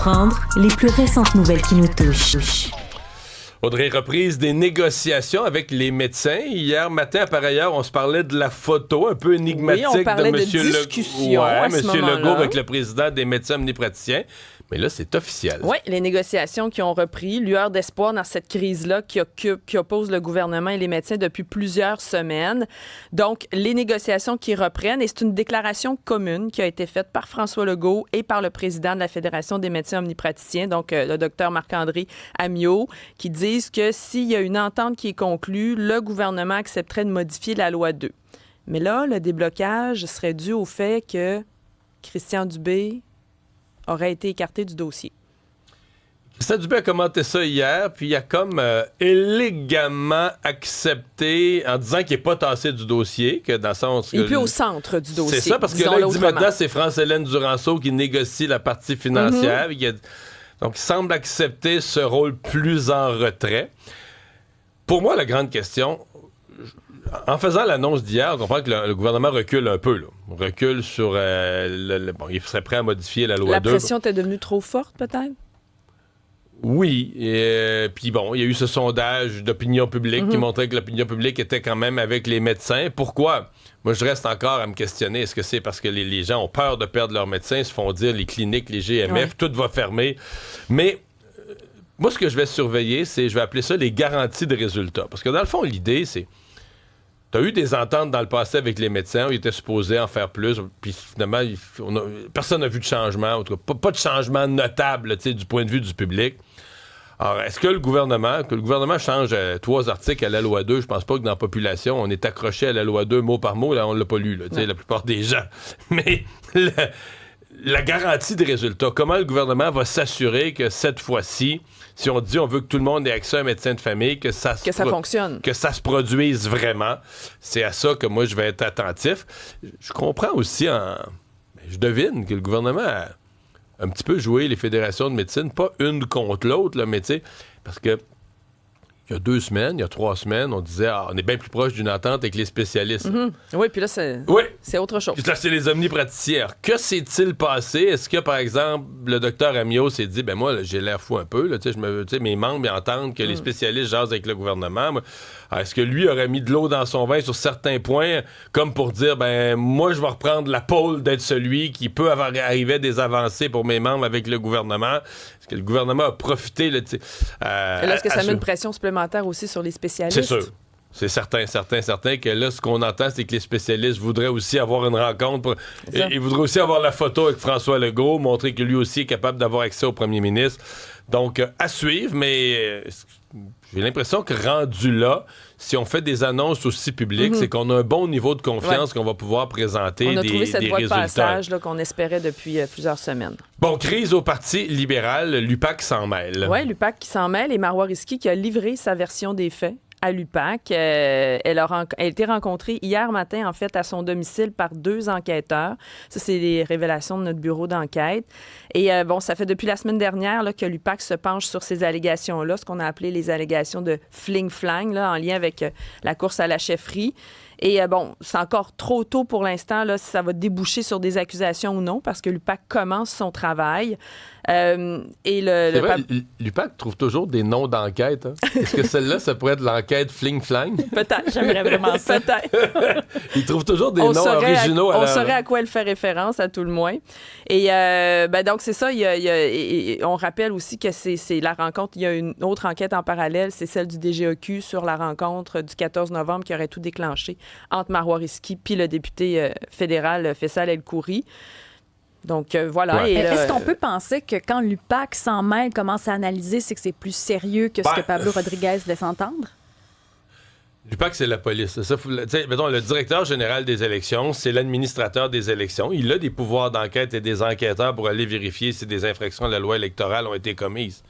Prendre les plus récentes nouvelles qui nous touchent. Audrey, reprise des négociations avec les médecins. Hier matin, par ailleurs, on se parlait de la photo un peu énigmatique on parlait de M. discussion à ce moment-là. Legault avec le président des médecins omnipraticiens. Mais là, c'est officiel. Oui, les négociations qui ont repris, lueur d'espoir dans cette crise-là qui oppose le gouvernement et les médecins depuis plusieurs semaines. Donc, les négociations qui reprennent, et c'est une déclaration commune qui a été faite par François Legault et par le président de la Fédération des médecins omnipraticiens, donc le docteur Marc-André Ammiot, qui disent que s'il y a une entente qui est conclue, le gouvernement accepterait de modifier la loi 2. Mais là, le déblocage serait dû au fait que Christian Dubé aurait été écarté du dossier. Christian Dubé a commenté ça hier, puis il a comme élégamment accepté en disant qu'il n'est pas tassé du dossier, que dans le sens... Il est plus au centre du dossier. C'est ça, parce que là, il dit maintenant, c'est France-Hélène Duranceau qui négocie la partie financière. Donc, il semble accepter ce rôle plus en retrait. Pour moi, la grande question... En faisant l'annonce d'hier, on comprend que le gouvernement recule un peu. Là. Recule sur... bon, il serait prêt à modifier la loi 2. La pression était devenue trop forte, peut-être? Oui. Puis bon, il y a eu ce sondage d'opinion publique qui montrait que l'opinion publique était quand même avec les médecins. Pourquoi? Moi, je reste encore à me questionner. Est-ce que c'est parce que les gens ont peur de perdre leurs médecins, se font dire les cliniques, les GMF, tout va fermer? Mais... moi, ce que je vais surveiller, je vais appeler ça les garanties de résultats. Parce que dans le fond, l'idée, c'est... tu as eu des ententes dans le passé avec les médecins où ils étaient supposés en faire plus, puis finalement, personne n'a vu de changement, en tout cas, pas de changement notable du point de vue du public. Alors, est-ce que le gouvernement change 3 articles à la loi 2? Je pense pas que dans la population, on est accroché à la loi 2 mot par mot, là, on l'a pas lu, la plupart des gens. Mais la garantie des résultats, comment le gouvernement va s'assurer que cette fois-ci, si on dit on veut que tout le monde ait accès à un médecin de famille, que ça fonctionne, que ça se produise vraiment, c'est à ça que moi je vais être attentif. Je comprends aussi, je devine que le gouvernement a un petit peu joué les fédérations de médecine, pas une contre l'autre, là, mais tu sais, parce que il y a 2 semaines, il y a 3 semaines, on disait on est bien plus proche d'une entente avec les spécialistes. Oui, puis là, c'est autre chose. Puis là, c'est les omnipraticiens. Que s'est-il passé? Est-ce que, par exemple, le docteur Ammiot s'est dit, moi, là, j'ai l'air fou un peu, là, mes membres ils entendent que les spécialistes jasent avec le gouvernement. Alors, est-ce que lui aurait mis de l'eau dans son vin sur certains points, comme pour dire, moi, je vais reprendre la pôle d'être celui qui peut arriver à des avancées pour mes membres avec le gouvernement? Est-ce que le gouvernement a profité? Là, est-ce que ça met une pression supplémentaire aussi sur les spécialistes? C'est sûr. C'est certain que là, ce qu'on entend, c'est que les spécialistes voudraient aussi avoir une rencontre. Ils voudraient aussi avoir la photo avec François Legault, montrer que lui aussi est capable d'avoir accès au premier ministre. Donc, à suivre, mais j'ai l'impression que rendu là, si on fait des annonces aussi publiques, c'est qu'on a un bon niveau de confiance qu'on va pouvoir présenter des résultats. On a trouvé cette voie de passage qu'on espérait depuis plusieurs semaelle. Bon, crise au Parti libéral, l'UPAC s'en mêle. Oui, l'UPAC qui s'en mêle et Marois Risky qui a livré sa version des faits à l'UPAC. Elle a été rencontrée hier matin, en fait, à son domicile par 2 enquêteurs. Ça, c'est les révélations de notre bureau d'enquête. Et ça fait depuis la semaine dernière là, que l'UPAC se penche sur ces allégations-là, ce qu'on a appelé les allégations de fling-flang, là, en lien avec la course à la chefferie. Et c'est encore trop tôt pour l'instant là, si ça va déboucher sur des accusations ou non, parce que l'UPAC commence son travail. L'UPAC trouve toujours des noms d'enquête. Hein? Est-ce que celle-là, ça pourrait être l'enquête Fling-Flang? Peut-être, j'aimerais vraiment ça. Peut-être. Ils trouvent toujours des noms originaux. On saurait à quoi elle fait référence, à tout le moins. Et donc, c'est ça. On rappelle aussi que c'est la rencontre. Il y a une autre enquête en parallèle, c'est celle du DGEQ sur la rencontre du 14 novembre qui aurait tout déclenché entre Marois Risky puis le député fédéral Faisal El-Khoury. Donc, voilà. Ouais. Est-ce qu'on peut penser que quand l'UPAC s'en mêle, commence à analyser, c'est que c'est plus sérieux que ce que Pablo Rodriguez laisse entendre? L'UPAC, c'est la police. Mettons, le directeur général des élections, c'est l'administrateur des élections. Il a des pouvoirs d'enquête et des enquêteurs pour aller vérifier si des infractions à la loi électorale ont été commises.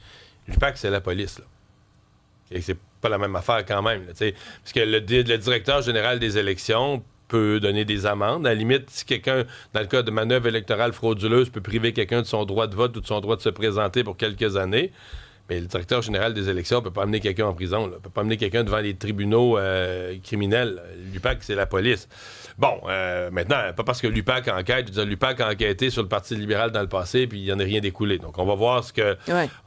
L'UPAC, c'est la police. Là. Et c'est pas la même affaire quand même. Là, parce que le directeur général des élections peut donner des amendes. À la limite, si quelqu'un, dans le cas de manœuvre électorale frauduleuse, peut priver quelqu'un de son droit de vote ou de son droit de se présenter pour quelques années, Mais le directeur général des élections ne peut pas amener quelqu'un en prison. Il ne peut pas amener quelqu'un devant les tribunaux criminels. L'UPAC, c'est la police. Bon, maintenant, pas parce que l'UPAC enquête, je veux dire, l'UPAC a enquêté sur le Parti libéral dans le passé, puis il n'y en a rien découlé. Donc, on va voir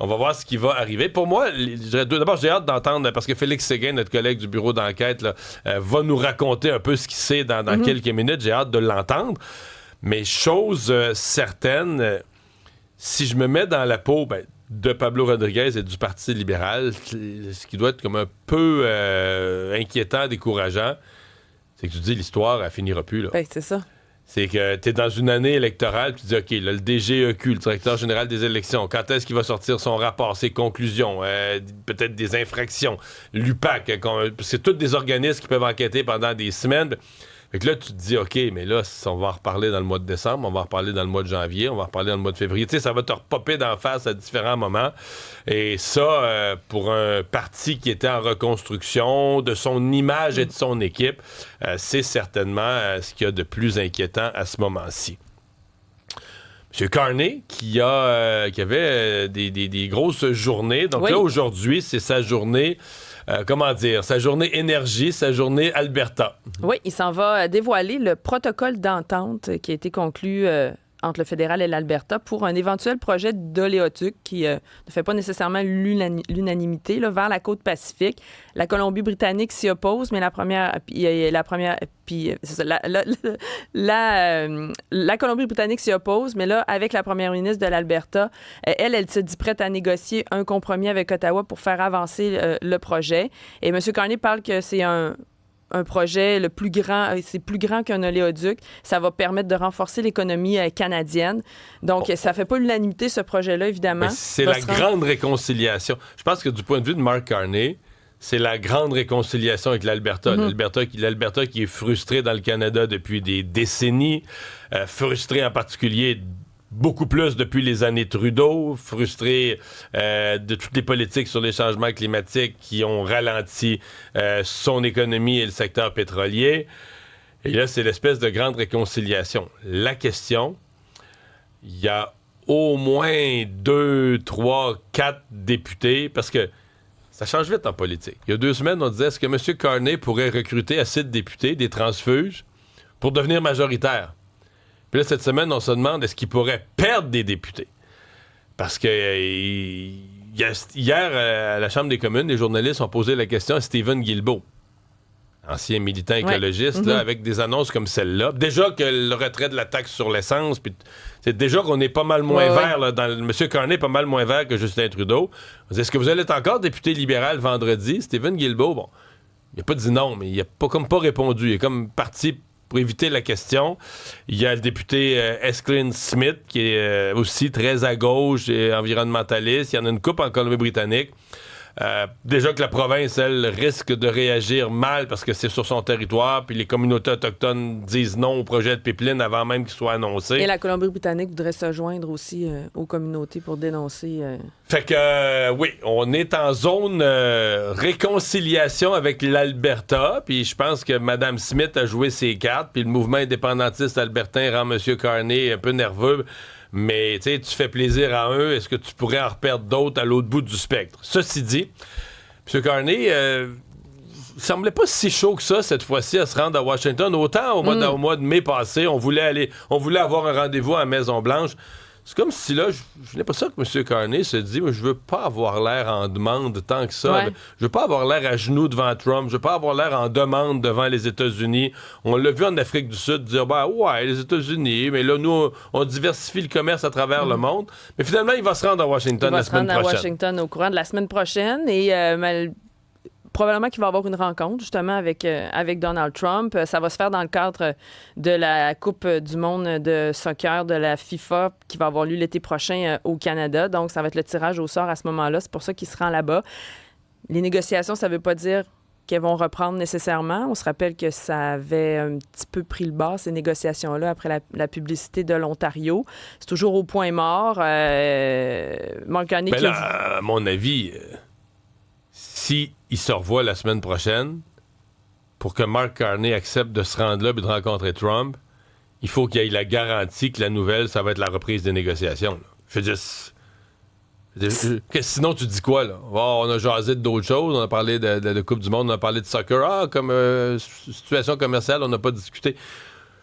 on va voir ce qui va arriver. Pour moi, d'abord, j'ai hâte d'entendre, parce que Félix Séguin, notre collègue du bureau d'enquête, là, va nous raconter un peu ce qu'il sait dans quelques minutes. J'ai hâte de l'entendre. Mais chose certaine, si je me mets dans la peau de Pablo Rodriguez et du Parti libéral, ce qui doit être comme un peu inquiétant, décourageant, c'est que tu dis l'histoire, elle finira plus. Là. Ben, c'est ça. C'est que tu es dans une année électorale, puis tu dis, OK, là, le DGEQ, le directeur général des élections, quand est-ce qu'il va sortir son rapport, ses conclusions, peut-être des infractions, l'UPAC, c'est tous des organismes qui peuvent enquêter pendant des semaines. Fait que là, tu te dis, OK, mais là, on va en reparler dans le mois de décembre, on va en reparler dans le mois de janvier, on va en reparler dans le mois de février. Tu sais, ça va te repopper d'en face à différents moments. Et ça, pour un parti qui était en reconstruction de son image et de son équipe, c'est certainement ce qu'il y a de plus inquiétant à ce moment-ci. M. Carney, qui avait des grosses journées. Donc là, aujourd'hui, c'est sa journée... sa journée énergie, sa journée Alberta. Oui, il s'en va dévoiler le protocole d'entente qui a été conclu entre le fédéral et l'Alberta pour un éventuel projet d'oléoduc qui ne fait pas nécessairement l'unanimité là, vers la côte Pacifique. La Colombie-Britannique s'y oppose, mais la Colombie-Britannique s'y oppose, mais là, avec la première ministre de l'Alberta, elle se dit prête à négocier un compromis avec Ottawa pour faire avancer le projet. Et M. Carney parle que c'est un projet le plus grand, c'est plus grand qu'un oléoduc. Ça va permettre de renforcer l'économie canadienne. Donc, ça ne fait pas l'unanimité, ce projet-là, évidemment. Mais c'est la grande réconciliation. Je pense que du point de vue de Mark Carney, c'est la grande réconciliation avec l'Alberta. L'Alberta qui est frustré dans le Canada depuis des décennies, frustré en particulier beaucoup plus depuis les années Trudeau, frustré de toutes les politiques sur les changements climatiques qui ont ralenti son économie et le secteur pétrolier. Et là, c'est l'espèce de grande réconciliation. La question, il y a au moins 2, 3, 4 députés, parce que ça change vite en politique. Il y a 2 semaines, on disait, est-ce que M. Carney pourrait recruter assez de députés, des transfuges, pour devenir majoritaire? Puis là, cette semaine, on se demande est-ce qu'il pourrait perdre des députés? Parce que hier, à la Chambre des communes, les journalistes ont posé la question à Stephen Guilbeault, ancien militant écologiste, là, avec des annonces comme celle-là. Déjà que le retrait de la taxe sur l'essence, puis c'est déjà qu'on est pas mal moins vert. Là, M. Carney est pas mal moins vert que Justin Trudeau. Est-ce que vous allez être encore député libéral vendredi? Stephen Guilbeault, bon, il n'a pas dit non, mais il n'a pas répondu. Il est comme parti pour éviter la question. Il y a le député Esclin Smith, qui est aussi très à gauche et environnementaliste. Il y en a une couple en Colombie-Britannique. Déjà que la province, elle, risque de réagir mal parce que c'est sur son territoire, puis les communautés autochtones disent non au projet de pipeline avant même qu'il soit annoncé. Et la Colombie-Britannique voudrait se joindre aussi aux communautés pour dénoncer... Fait que, oui, on est en zone réconciliation avec l'Alberta, puis je pense que Mme Smith a joué ses cartes, puis le mouvement indépendantiste albertain rend M. Carney un peu nerveux. Mais tu fais plaisir à un, est-ce que tu pourrais en reperdre d'autres à l'autre bout du spectre? Ceci dit, M. Carney semblait pas si chaud que ça cette fois-ci à se rendre à Washington. Autant au mois de mai passé, on voulait avoir un rendez-vous à la Maison-Blanche. C'est comme si là, je n'ai pas ça que M. Carney se dit, je veux pas avoir l'air en demande tant que ça. Ouais. Je veux pas avoir l'air à genoux devant Trump. Je veux pas avoir l'air en demande devant les États-Unis. On l'a vu en Afrique du Sud dire, les États-Unis, mais là, nous, on diversifie le commerce à travers le monde. Mais finalement, il va se rendre à Washington la semaine prochaine. Il va se rendre à Washington au courant de la semaine prochaine et probablement qu'il va y avoir une rencontre, justement, avec Donald Trump. Ça va se faire dans le cadre de la Coupe du monde de soccer de la FIFA qui va avoir lieu l'été prochain au Canada. Donc, ça va être le tirage au sort à ce moment-là. C'est pour ça qu'il se rend là-bas. Les négociations, ça ne veut pas dire qu'elles vont reprendre nécessairement. On se rappelle que ça avait un petit peu pris le bas, ces négociations-là, après la publicité de l'Ontario. C'est toujours au point mort. Mark Carney qui à mon avis... Si il se revoit la semaine prochaine, pour que Mark Carney accepte de se rendre là et de rencontrer Trump, il faut qu'il y ait la garantie que la nouvelle, ça va être la reprise des négociations. Là. Je veux dire, Sinon, tu dis quoi, là? On a jasé d'autres choses, on a parlé de Coupe du Monde, on a parlé de soccer. Comme situation commerciale, on n'a pas discuté.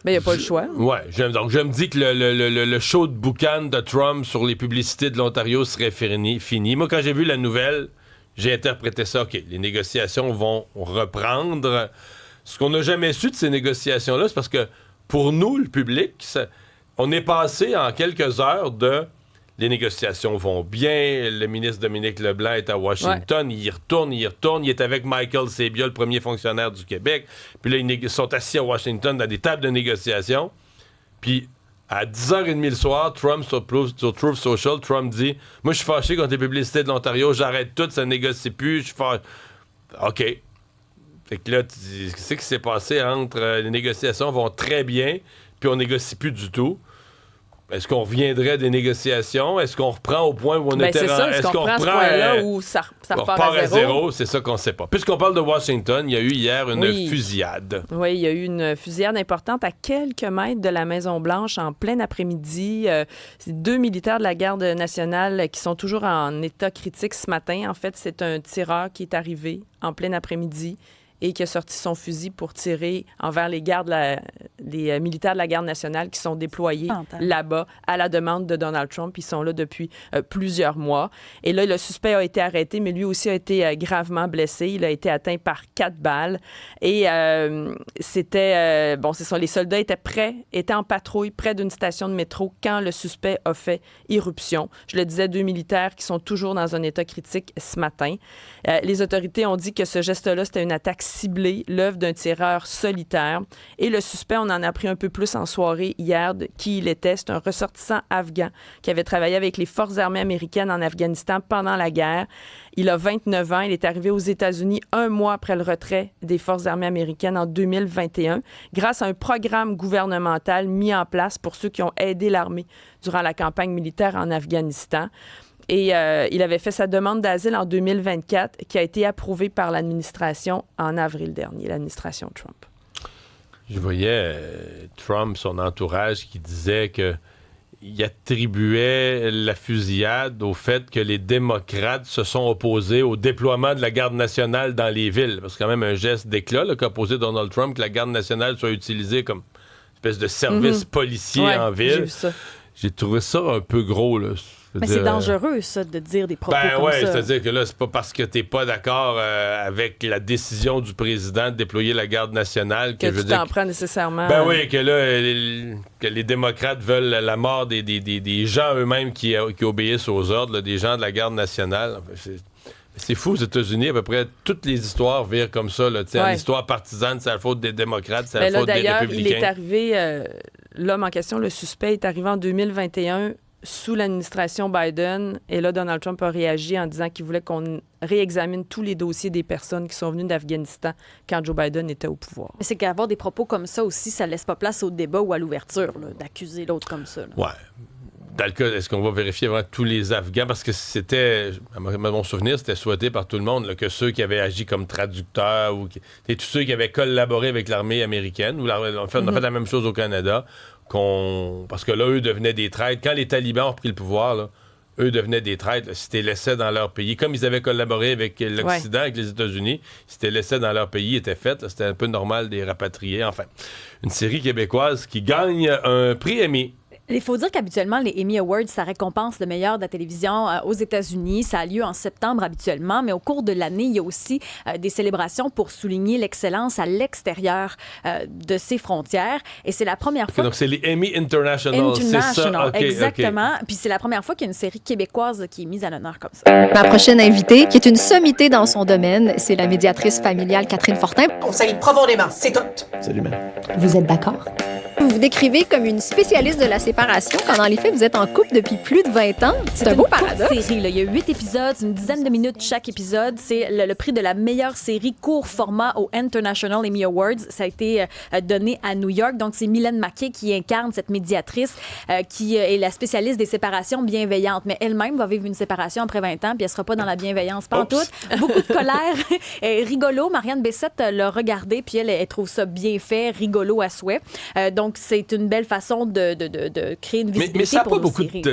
Mais il n'y a pas le choix. Ouais, donc je me dis que le show de boucan de Trump sur les publicités de l'Ontario serait fini. Moi, quand j'ai vu la nouvelle, j'ai interprété ça, OK, les négociations vont reprendre. Ce qu'on n'a jamais su de ces négociations-là, c'est parce que pour nous, le public, on est passé en quelques heures de... Les négociations vont bien. Le ministre Dominique Leblanc est à Washington. Ouais. Il y retourne. Il est avec Michael Sabia, le premier fonctionnaire du Québec. Puis là, ils sont assis à Washington dans des tables de négociation. Puis à 10h30 le soir, Trump sur Truth Social, Trump dit « Moi, je suis fâché contre les publicités de l'Ontario. J'arrête tout. Ça ne négocie plus. Je suis fâché. » OK. Fait que là, qu'est-ce qui s'est passé entre les négociations vont très bien, puis on négocie plus du tout. Est-ce qu'on reviendrait des négociations? Est-ce qu'on reprend au point où on était... C'est ça. Est-ce qu'on reprend à ce point-là où ça repart à zéro? C'est ça qu'on ne sait pas. Puisqu'on parle de Washington, il y a eu hier une fusillade. Oui, il y a eu une fusillade importante à quelques mètres de la Maison-Blanche en plein après-midi. C'est 2 militaires de la Garde nationale qui sont toujours en état critique ce matin. En fait, c'est un tireur qui est arrivé en plein après-midi et qui a sorti son fusil pour tirer envers les militaires de la Garde nationale qui sont déployés là-bas à la demande de Donald Trump. Ils sont là depuis plusieurs mois. Et là, le suspect a été arrêté, mais lui aussi a été gravement blessé. Il a été atteint par 4 balles. Et c'était... c'est ça, les soldats étaient en patrouille près d'une station de métro quand le suspect a fait irruption. Je le disais, 2 militaires qui sont toujours dans un état critique ce matin. Les autorités ont dit que ce geste-là, c'était une attaque ciblée, l'œuvre d'un tireur solitaire. Et le suspect, on en a appris un peu plus en soirée hier de qui il était. C'est un ressortissant afghan qui avait travaillé avec les forces armées américaines en Afghanistan pendant la guerre. Il a 29 ans. Il est arrivé aux États-Unis 1 mois après le retrait des forces armées américaines en 2021, grâce à un programme gouvernemental mis en place pour ceux qui ont aidé l'armée durant la campagne militaire en Afghanistan. Et il avait fait sa demande d'asile en 2024, qui a été approuvée par l'administration en avril dernier, l'administration Trump. Je voyais Trump, son entourage, qui disait qu'il attribuait la fusillade au fait que les démocrates se sont opposés au déploiement de la Garde nationale dans les villes. Parce que c'est quand même un geste d'éclat qu'a posé Donald Trump, que la Garde nationale soit utilisée comme une espèce de service policier en ville. J'ai vu ça. J'ai trouvé ça un peu gros, là. Mais c'est dangereux, ça, de dire des propos comme ça. C'est-à-dire que là, c'est pas parce que t'es pas d'accord avec la décision du président de déployer la Garde nationale que tu t'en prends nécessairement. Que là, que les démocrates veulent la mort des gens eux-mêmes qui obéissent aux ordres, là, des gens de la Garde nationale. C'est fou, aux États-Unis, à peu près toutes les histoires virent comme ça. L'histoire partisane, c'est la faute des démocrates, c'est la faute des républicains. D'ailleurs, il est arrivé, l'homme en question, le suspect, est arrivé en 2021 sous l'administration Biden. Et là, Donald Trump a réagi en disant qu'il voulait qu'on réexamine tous les dossiers des personnes qui sont venues d'Afghanistan quand Joe Biden était au pouvoir. Mais c'est qu'avoir des propos comme ça aussi, ça laisse pas place au débat ou à l'ouverture, là, d'accuser l'autre comme ça. Là. Ouais. Dans le cas, est-ce qu'on va vérifier vraiment tous les Afghans? Parce que c'était, à mon souvenir, c'était souhaité par tout le monde là, que ceux qui avaient agi comme traducteurs ou tous ceux qui avaient collaboré avec l'armée américaine, on a fait la même chose au Canada, parce que là, eux devenaient des traîtres. Quand les talibans ont pris le pouvoir, là, eux devenaient des traîtres. Là, s'ils étaient laissés dans leur pays. Comme ils avaient collaboré avec l'Occident, avec les États-Unis, s'ils étaient laissés dans leur pays, était fait. Là, c'était un peu normal de les rapatrier. Enfin, une série québécoise qui gagne un prix Emmy. Il faut dire qu'habituellement, les Emmy Awards, ça récompense le meilleur de la télévision aux États-Unis. Ça a lieu en septembre habituellement, mais au cours de l'année, il y a aussi des célébrations pour souligner l'excellence à l'extérieur de ses frontières. Et c'est la première fois... Donc, c'est les Emmy International, c'est ça? Okay, exactement. Puis c'est la première fois qu'il y a une série québécoise qui est mise à l'honneur comme ça. Ma prochaine invitée, qui est une sommité dans son domaine, c'est la médiatrice familiale Catherine Fortin. On salue profondément, c'est tout. Salut, man. Vous êtes d'accord? Vous vous décrivez comme une spécialiste de la séparation quand dans les faits, vous êtes en couple depuis plus de 20 ans. C'est un beau paradoxe. Série, là. Il y a 8 épisodes, une dizaine de minutes chaque épisode. C'est le prix de la meilleure série court format au International Emmy Awards. Ça a été donné à New York. Donc, c'est Mylène Mackey qui incarne cette médiatrice qui est la spécialiste des séparations bienveillantes. Mais elle-même va vivre une séparation après 20 ans, puis elle sera pas dans la bienveillance pantoute. Beaucoup de colère. Rigolo. Marianne Bessette l'a regardé, puis elle trouve ça bien fait, rigolo à souhait. Donc, c'est une belle façon de créer une visibilité mais ça n'a pour pas nos beaucoup séries.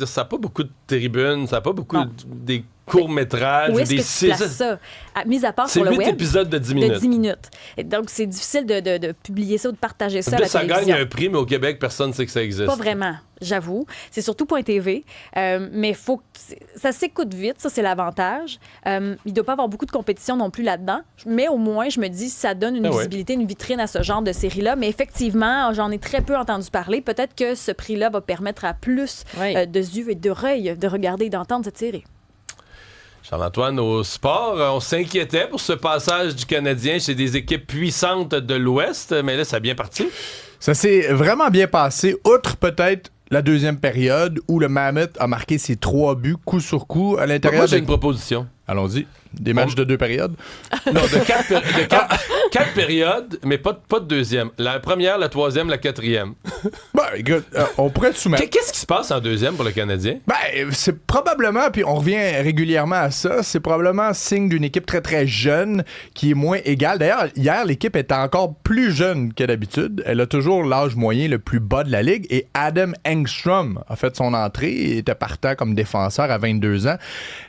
ça n'a pas beaucoup de tribunes, ça n'a pas beaucoup des courts-métrages. Où est-ce des que tu places ça? Mis à part c'est sur le 8 web. épisodes de 10 minutes. De 10 minutes. Et donc, c'est difficile de publier ça ou de partager ça à la Ça télévision. gagne un prix, mais au Québec, personne ne sait que ça existe. Pas vraiment, j'avoue. C'est surtout .tv. Mais ça s'écoute vite, ça, c'est l'avantage. Il ne doit pas avoir beaucoup de compétition non plus là-dedans. Mais au moins, je me dis, ça donne une visibilité, une vitrine à ce genre de série-là. Mais effectivement, j'en ai très peu entendu parler. Peut-être que ce prix-là va permettre à plus de yeux et d'oreilles de regarder et d'entendre cette série. Charles-Antoine, au sport, on s'inquiétait pour ce passage du Canadien chez des équipes puissantes de l'Ouest, mais là, ça a bien parti. Ça s'est vraiment bien passé, outre peut-être la deuxième période où le Mammoth a marqué ses 3 buts coup sur coup à l'intérieur. Moi, j'ai une proposition. Allons-y. Des matchs de 2 périodes? Non, de 4 périodes, mais pas de deuxième. La première, la troisième, la quatrième. Ben, écoute, on pourrait le soumettre. Qu'est-ce qui se passe en deuxième pour le Canadien? Ben, c'est probablement, puis on revient régulièrement à ça, c'est probablement signe d'une équipe très, très jeune qui est moins égale. D'ailleurs, hier, l'équipe était encore plus jeune que d'habitude. Elle a toujours l'âge moyen le plus bas de la Ligue et Adam Engstrom a fait son entrée et était partant comme défenseur à 22 ans.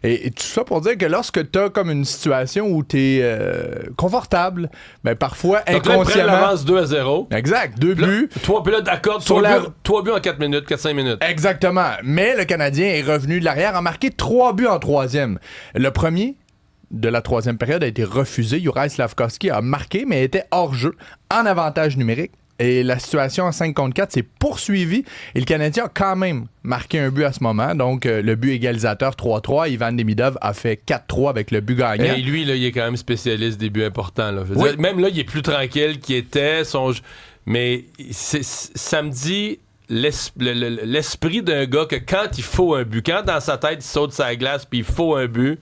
Et tout ça pour dire que lorsque tu as comme une situation où tu es confortable, ben parfois Donc là, inconsciemment... Là, avance 2-0. Exact, 2 buts. Puis là, d'accord, 3 buts en 4 minutes, 4-5 minutes. Exactement. Mais le Canadien est revenu de l'arrière, a marqué 3 buts en troisième. Le premier de la troisième période a été refusé. Juraj Slafkovský a marqué, mais était hors jeu, en avantage numérique. Et la situation en 5 contre 4 s'est poursuivie. Et le Canadien a quand même marqué un but à ce moment. Donc, le but égalisateur 3-3. Ivan Demidov a fait 4-3 avec le but gagnant. Et lui, là, il est quand même spécialiste des buts importants. Là. Je veux Oui. dire, même là, il est plus tranquille qu'il était. Mais ça me dit l'esprit d'un gars que quand il faut un but, quand dans sa tête, il saute sa glace puis il faut un but,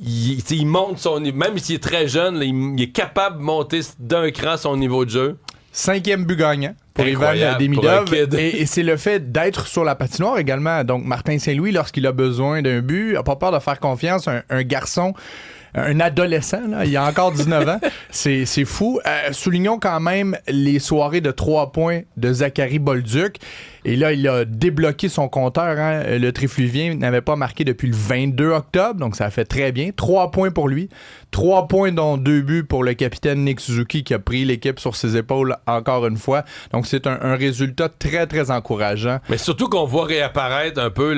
il monte son niveau. Même s'il est très jeune, là, il est capable de monter d'un cran son niveau de jeu. 5e but gagnant pour Ivan Demidov. Et c'est le fait d'être sur la patinoire également. Donc, Martin Saint-Louis, lorsqu'il a besoin d'un but, n'a pas peur de faire confiance. Un garçon, un adolescent, là, il a encore 19 ans. C'est fou. Soulignons quand même les soirées de 3 points de Zachary Bolduc. Et là, il a débloqué son compteur. Hein. Le Trifluvien n'avait pas marqué depuis le 22 octobre, donc ça a fait très bien. 3 points pour lui. 3 points, dont 2 buts pour le capitaine Nick Suzuki qui a pris l'équipe sur ses épaules encore une fois. Donc, c'est un résultat très, très encourageant. Mais surtout qu'on voit réapparaître un peu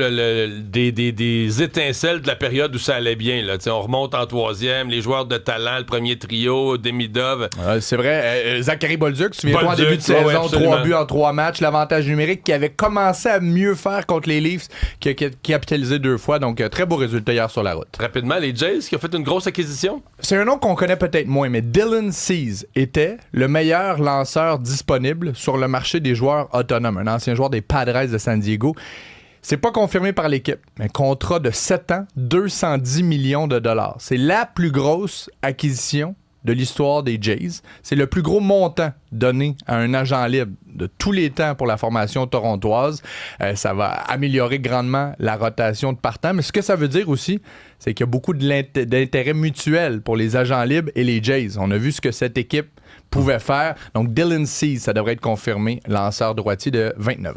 des étincelles de la période où ça allait bien. Là. On remonte en troisième, les joueurs de talent, le premier trio, Demidov. C'est vrai. Zachary Bolduc, souviens-toi, en début de saison, 3 buts en 3 matchs, l'avantage numérique qui avait commencé à mieux faire contre les Leafs, qui a capitalisé 2 fois. Donc, très beau résultat hier sur la route. Rapidement, les Jays qui ont fait une grosse acquisition. C'est un nom qu'on connaît peut-être moins, mais Dylan Cease était le meilleur lanceur disponible sur le marché des joueurs autonomes. Un ancien joueur des Padres de San Diego. C'est pas confirmé par l'équipe, mais contrat de 7 ans, 210 millions de dollars. C'est la plus grosse acquisition de l'histoire des Jays. C'est le plus gros montant donné à un agent libre de tous les temps pour la formation torontoise. Ça va améliorer grandement la rotation de partants. Mais ce que ça veut dire aussi, c'est qu'il y a beaucoup d'intérêt mutuel pour les agents libres et les Jays. On a vu ce que cette équipe pouvait faire. Donc, Dylan Cease, ça devrait être confirmé, lanceur droitier de 29 ans.